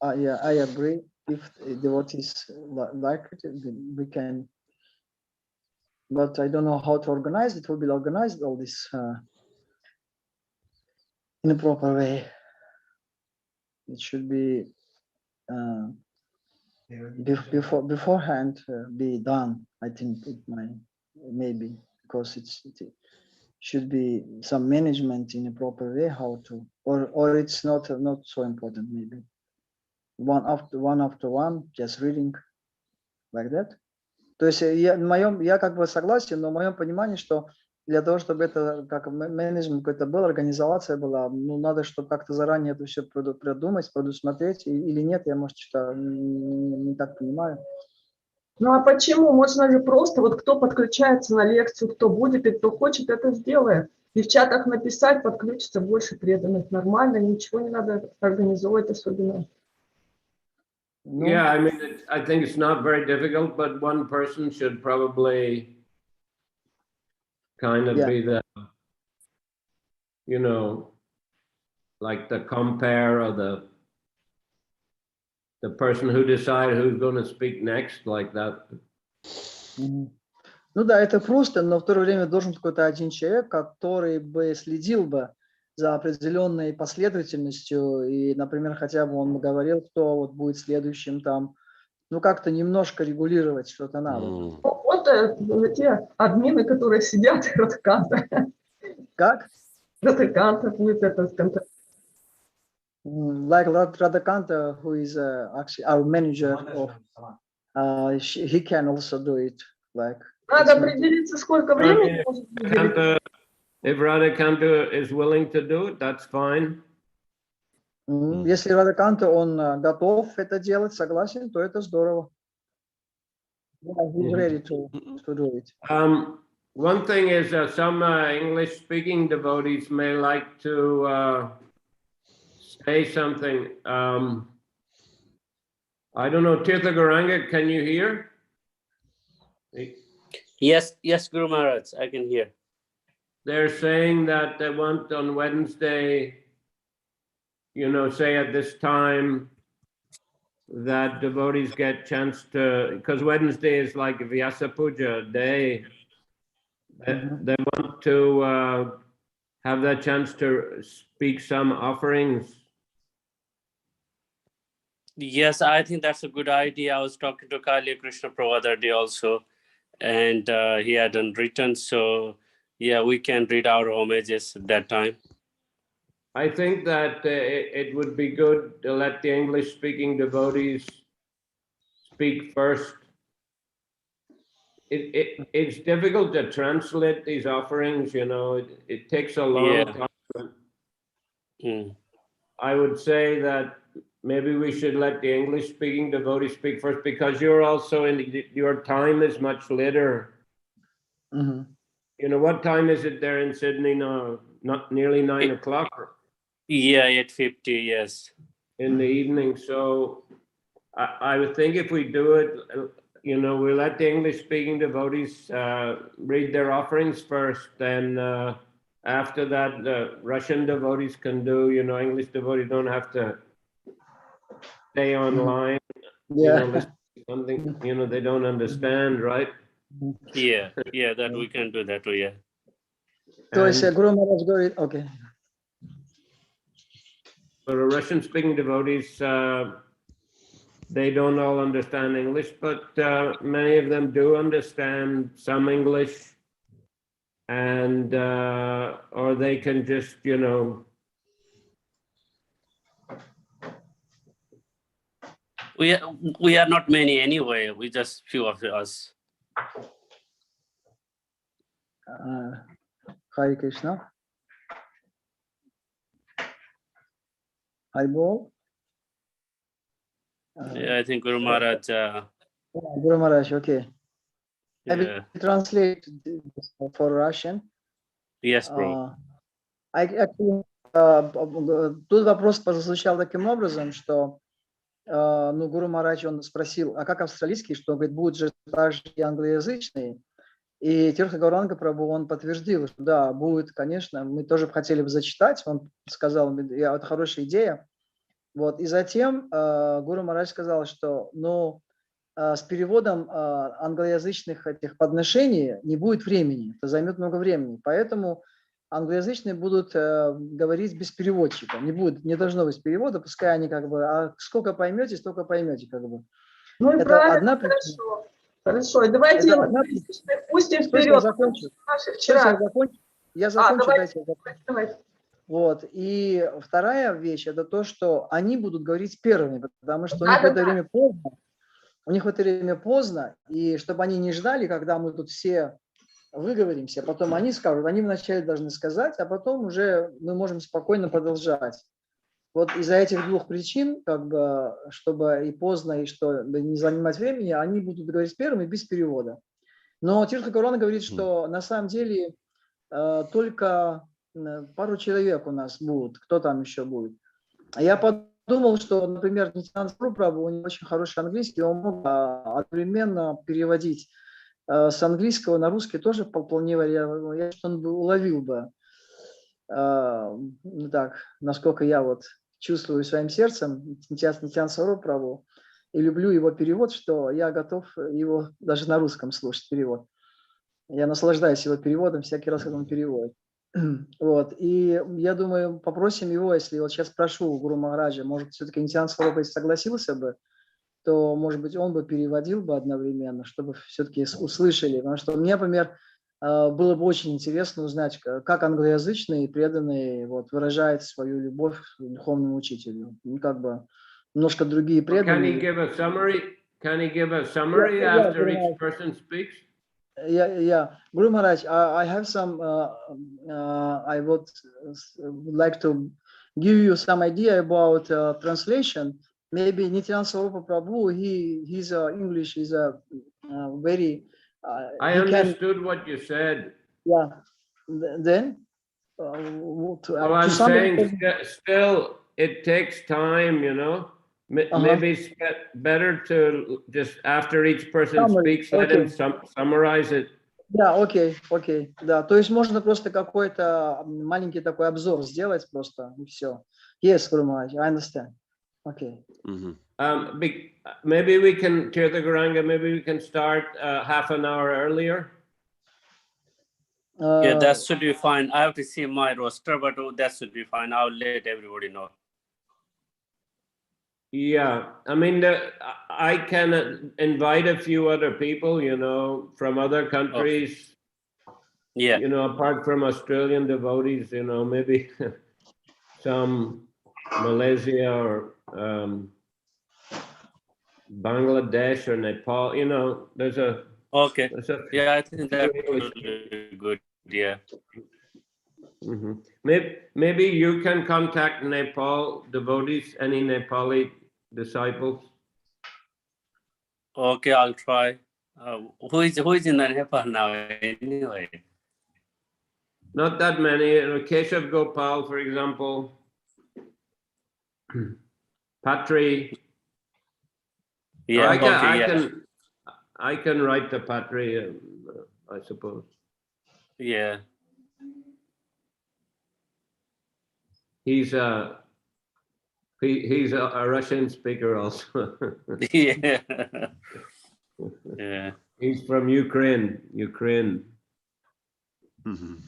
Yeah, I agree. If devotees like it, we can. But I don't know how to organize it. Will be organized all this in a proper way. It should be beforehand be done. I think it might, maybe, because it should be some management in a proper way how to, or it's not so important, maybe one after one, just reading like that. То есть я как бы согласен, но в моем понимании, что для того, чтобы это как менеджмент какой-то был, организация была, ну надо, чтобы как-то заранее это все продумать, предусмотреть, или нет, я, может, что-то не так понимаю. Ну а почему? Можно же просто, вот кто подключается на лекцию, кто будет и кто хочет, это сделает. И в чатах написать, подключится больше преданных. Нормально, ничего не надо организовывать особенно. Yeah, I mean, I think it's not very difficult, but one person should probably kind of be the, you know, like the compare or the person who decides who's going to speak next, like that. Ну да, это просто, но в то же время должен какой-то один человек, который бы следил бы за определенной последовательностью, и, например, хотя бы он говорил, кто вот будет следующим там, ну как-то немножко регулировать что-то надо. Вот те админы, которые сидят, Радхаканта. Как? Радхаканта будет этот контакт. Like Radhakanta, who is actually our manager of, he can also do it. Like. Надо определиться, сколько времени. If Radhakanta is willing to do it, that's fine. Если Радхаканта, он готов это делать, согласен, то это здорово. Yeah, he's ready to do it. One thing is some English-speaking devotees may like to say something. I don't know, Tirtha Gauranga, can you hear? Yes, Guru Maharaj, I can hear. They're saying that they want on Wednesday, you know, say at this time that devotees get chance to, because Wednesday is like Vyasa Puja day. They want to have that chance to speak some offerings. Yes, I think that's a good idea. I was talking to Kali Krishna Prabhu the other day also, and he hadn't written. So, yeah, we can read our homages at that time. I think that it would be good to let the English-speaking devotees speak first. It's difficult to translate these offerings, you know, it takes a long Yeah. time. Mm. I would say that maybe we should let the English-speaking devotees speak first, because you're also your time is much later. Мгм. You know, what time is it there in Sydney now? Not nearly 9 o'clock Yeah, 8:50. Yes. in the evening. So I would think if we do it, you know, we let the English-speaking devotees read their offerings first, then after that, the Russian devotees can do. You know, English devotees don't have to stay online. You know, Yeah. listen to something. You know, they don't understand, right? Yeah. Yeah. That we can do that. Yeah. То есть And Гуру Махарадж говорит, окей. for the Russian-speaking devotees, they don't all understand English, but many of them do understand some English, and or they can just, you know, We are not many anyway. We just few of us. Хари Кришна. Хайбол. Yeah, I think Guru Maharaj. Guru Maharaj, okay. I will Yeah. translate this for Russian. Yes, bro. Тут вопрос прозвучал таким образом, что ну, Гуру Махарадж, он спросил, а как австралийский, что, говорит, будут же также и англоязычные. И Тиртха Гауранга Прабху, он подтвердил, что да, будет, конечно, мы тоже хотели бы зачитать, он сказал, это хорошая идея. Вот. И затем Гуру Махарадж сказал, что ну, с переводом англоязычных этих подношений не будет времени, это займет много времени, поэтому англоязычные будут говорить без переводчика, не должно быть перевода, пускай они как бы, а сколько поймете, столько поймете как бы. Ну и Это правильно, одна хорошо. причина. Хорошо, и давайте пустим вперед. Я закончу, дайте я закончу. Давайте. Вот. И вторая вещь, это то, что они будут говорить первыми, потому что у них в это время поздно. У них в это время поздно, и чтобы они не ждали, когда мы тут все выговоримся, потом они скажут, они вначале должны сказать, а потом уже мы можем спокойно продолжать. Вот из-за этих двух причин, как бы, чтобы и поздно, и чтобы не занимать времени, они будут говорить первыми без перевода. Но Тиртха Гауранга говорит, что на самом деле только пару человек у нас будут, кто там еще будет. Я подумал, что, например, Нитянанда Прабху, у него очень хороший английский, он мог одновременно переводить с английского на русский тоже вполне вероятно, я что он бы уловил бы, так, насколько я вот чувствую своим сердцем Нитянанда Прабху и люблю его перевод, что я готов его даже на русском слушать перевод. Я наслаждаюсь его переводом всякий раз, когда он переводит. Вот. И я думаю, попросим его, если вот сейчас прошу у Гуру Махараджа, может, все-таки Нитянанда Прабху согласился бы, то, может быть, он бы переводил бы одновременно, чтобы все-таки услышали. Потому что мне, например, было бы очень интересно узнать, как англоязычные преданные вот, выражают свою любовь к духовному учителю. Ну, как бы немножко другие преданные. Can he give a summary after each person speaks? Yeah. Guru Maharaj, I have some, I would like to give you some idea about translation. Maybe Nityananda Prabhu, his English is very... I understood what you said. Yeah. Then? Well, I'm saying still it takes time, you know. Maybe it's better to just after each person speaks, let him summarize it. Да, окей, да. То есть можно просто какой-то маленький такой обзор сделать просто, и все. Yes, Guru Maharaj, I understand. Okay. Maybe we can, Tirtha Gauranga, maybe we can start half an hour earlier. Yeah, that should be fine. I have to see my roster, but that should be fine. I'll let everybody know. Yeah, I mean, I can invite a few other people, you know, from other countries, Yeah. you know, apart from Australian devotees, you know, maybe some Malaysia or Bangladesh or Nepal, you know, there's a Okay. few Yeah, I think that English. would be good. Yeah. Mhm. Maybe you can contact Nepal devotees, any Nepali disciples. Okay, I'll try. Who is in the Nepal now anyway? Not that many. Keshav Gopal, for example, Patri. Yeah. I can write to Patri, I suppose. Yeah. He's a Russian speaker also. Yeah. Yeah. He's from Ukraine. Мгм.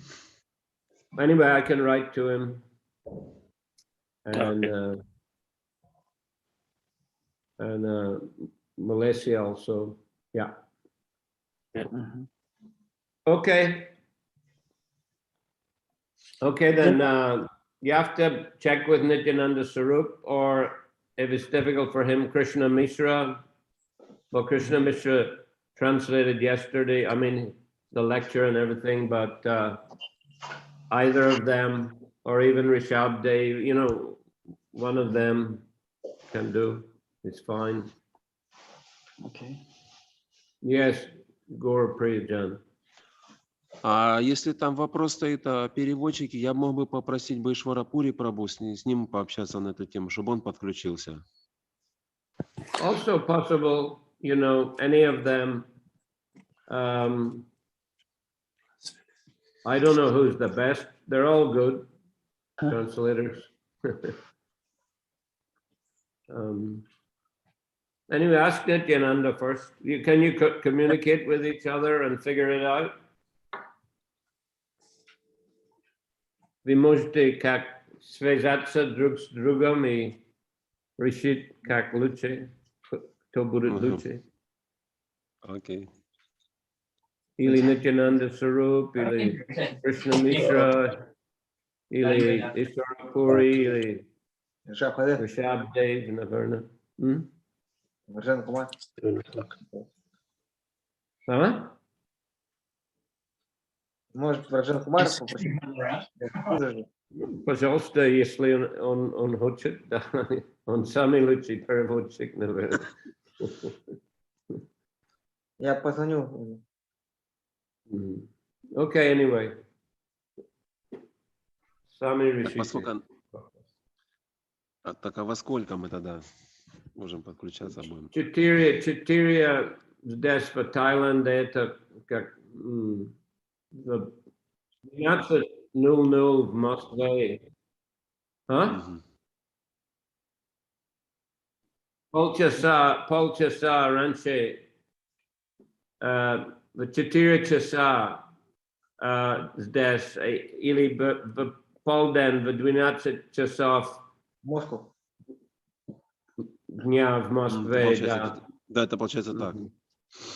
Anyway, I can write to him. And Okay. Malaysia also. Yeah. Мгм. Okay. Okay, then you have to check with Nityananda Sarup, or if it's difficult for him, Krishna Mishra. Well, Krishna Mishra translated yesterday, I mean, the lecture and everything, but either of them, or even Rishabh Dev, you know, one of them can do. It's fine. Окей. Yes, Gaur Priyajan. А если там вопрос стоит о переводчике, я мог бы попросить бы Ишварапури Прабху с ним пообщаться на эту тему, чтобы он подключился. Also possible, you know, any of them. I don't know who's the best. They're all good translators. Anyway, ask Nityananda first. Can you communicate with each other and figure it out? Вы можете как связаться друг с другом и решить, как лучше, кто будет лучше. Окей. Или Nityananda Sarup, или Krishna Mishra, или Ishwarapuri, или Rishabh Dev, наверное. А? Может, Раджан Кумар попросить? Пожалуйста, если он хочет, да. Он самый лучший переводчик, наверное. Я позвоню. Okay, anyway. Сами решите. Поскольку... Так а во сколько мы тогда можем подключаться будем? 4 здесь в Таиланде, это как 12:00 в Москве. А? Полчаса раньше. В 4 часа здесь, или в полдень, в 12 часов Москву. дня в Москве, да. Да, это получается так.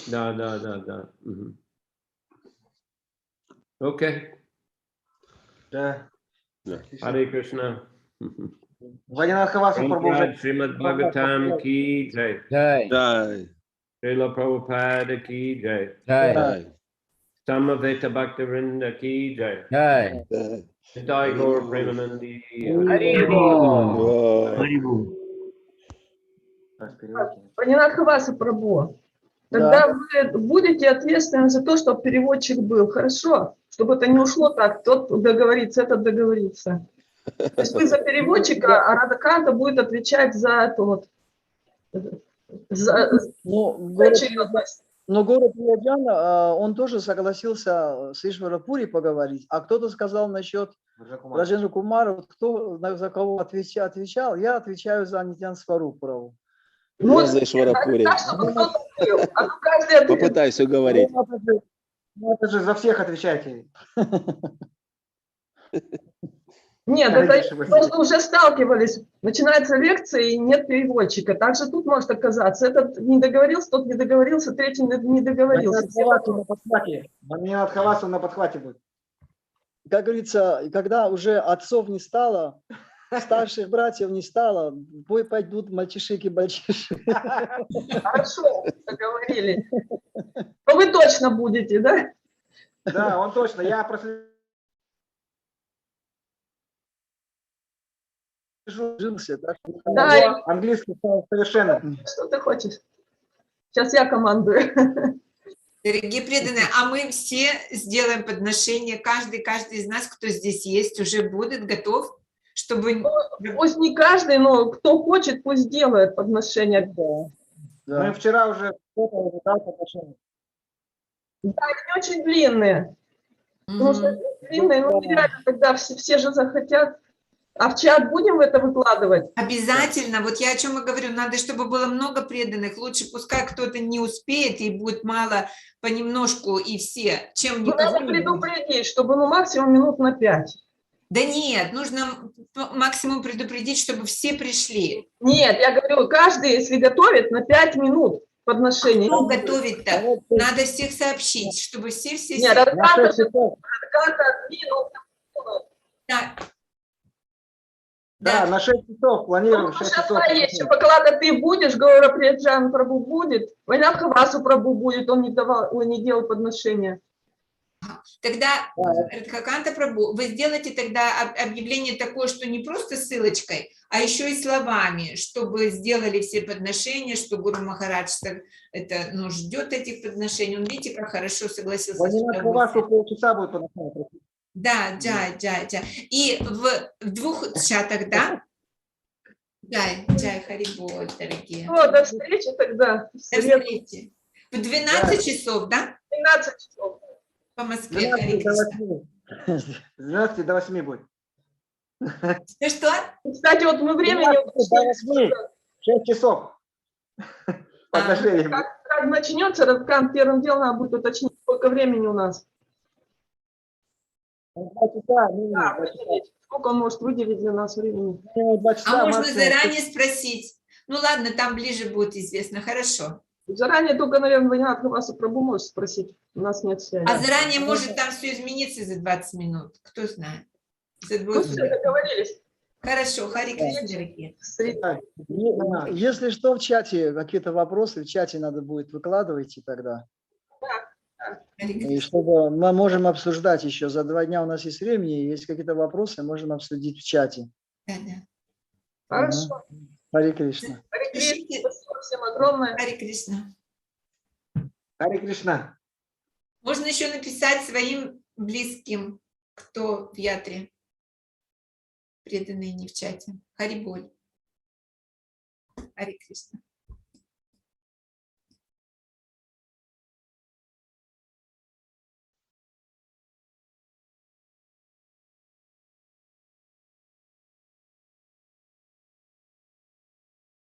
Да. Окей. Да. Харе Кришна. Вадинатхавасу Прабху. Шримад Бхагаватам ки джай. Jai. Srila Prabhupada ki jai. Jai. Samaveta Bhaktivinoda ki jai. Jai. Jai Gaur Premanandi. Вадинатхаваса Прабху, тогда вы будете ответственны за то, чтобы переводчик был, хорошо? Чтобы это не ушло так, тот договорится, этот договорится. То есть вы за переводчика, а Радаканта будет отвечать за это вот. Но город Приоджан, он тоже согласился с Ишварапури поговорить, а кто-то сказал насчет Раджендра Кумара, вот кто за кого отвечал, я отвечаю за Нитян Сварупу Прабху. Я за Ишварапури. Попытайся уговорить. Ну, это же за всех отвечайте. Нет, Харе это Кришна, просто уже сталкивались. Начинается лекция, и нет переводчика. Также тут может оказаться. Этот не договорился, тот не договорился, третий не договорился. Все вокруг. Маньят Хавасу на подхвате будет. Как говорится, и когда уже отцов не стало, старших братьев не стало, в бой пойдут мальчишики-бальчиши. Хорошо, договорились. Но вы точно будете, да? Да, он точно. Я просто Жился, так? Да, английский совершенно. что ты хочешь? Сейчас я командую. Дорогие преданные, а мы все сделаем подношение, каждый из нас, кто здесь есть, уже будет готов, чтобы... Пусть не каждый, но кто хочет, пусть делает подношение. Да. Мы вчера уже кто-то дал подношение. Да, они очень длинные. Потому что длинные, ну нереально, тогда все же захотят. А в чат будем это выкладывать? Обязательно, вот я о чем и говорю, надо, чтобы было много преданных, лучше пускай кто-то не успеет и будет мало понемножку и все, чем Ну, надо никого не будет. предупредить, чтобы ну максимум минут на 5. Да нет, нужно максимум предупредить, чтобы все пришли. Нет, я говорю, каждый, если готовит, на 5 минут подношение. Кто готовит-то? Надо всех сообщить, чтобы все... Нет, отката двинул. Да. Да, на 6 часов планируем. Ну, 6 сейчас часов. есть, Поклада ты будешь, Гаура Приджан Прабху будет, Маньят Хавасу Прабху будет, он не делал подношения. Тогда, Радхаканта Прабху, вы сделаете тогда объявление такое, что не просто ссылочкой, а еще и словами, чтобы сделали все подношения, что Гуру Махарадж это, ну, ждет этих подношений. Он, видите, как хорошо согласился. Маньят Хавасу полчаса будет подношение. Да. И в 2 чатах, да? Джай, Хариболь, дорогие. Ну, до встречи тогда. До встречи. В 12 часов, да? 12 часов. По Москве, Хари Кришна. С 12 до 8 будет. Что? Кстати, вот мы времени... 6 часов. Подношение. Как начнется, Радкан, первым делом надо будет уточнить, сколько времени у нас. 2 часа. Да, выделить. Сколько он может выделить для нас времени? 2 часа. А можно максимум. заранее спросить. Ну ладно, там ближе будет известно. Хорошо. Заранее только, наверное, Маньят Хавасу Прабху можешь спросить. У нас нет связи. А заранее может там все измениться за 20 минут. Кто знает. За Ну, 20 все, минут. договорились. Хорошо, Хари Кришна, дорогие. Если что, в чате какие-то вопросы, в чате надо будет выкладывайте тогда. Хари И Кришна. чтобы мы можем обсуждать еще. За 2 дня у нас есть времени, есть какие-то вопросы, можем обсудить в чате. Да. Хорошо. Харе Кришна. Харе Кришна, спасибо всем огромное. Хари Кришна. Харе Кришна. Можно еще написать своим близким, кто в ятре. Преданные не в чате. Хариболь. Хари Кришна.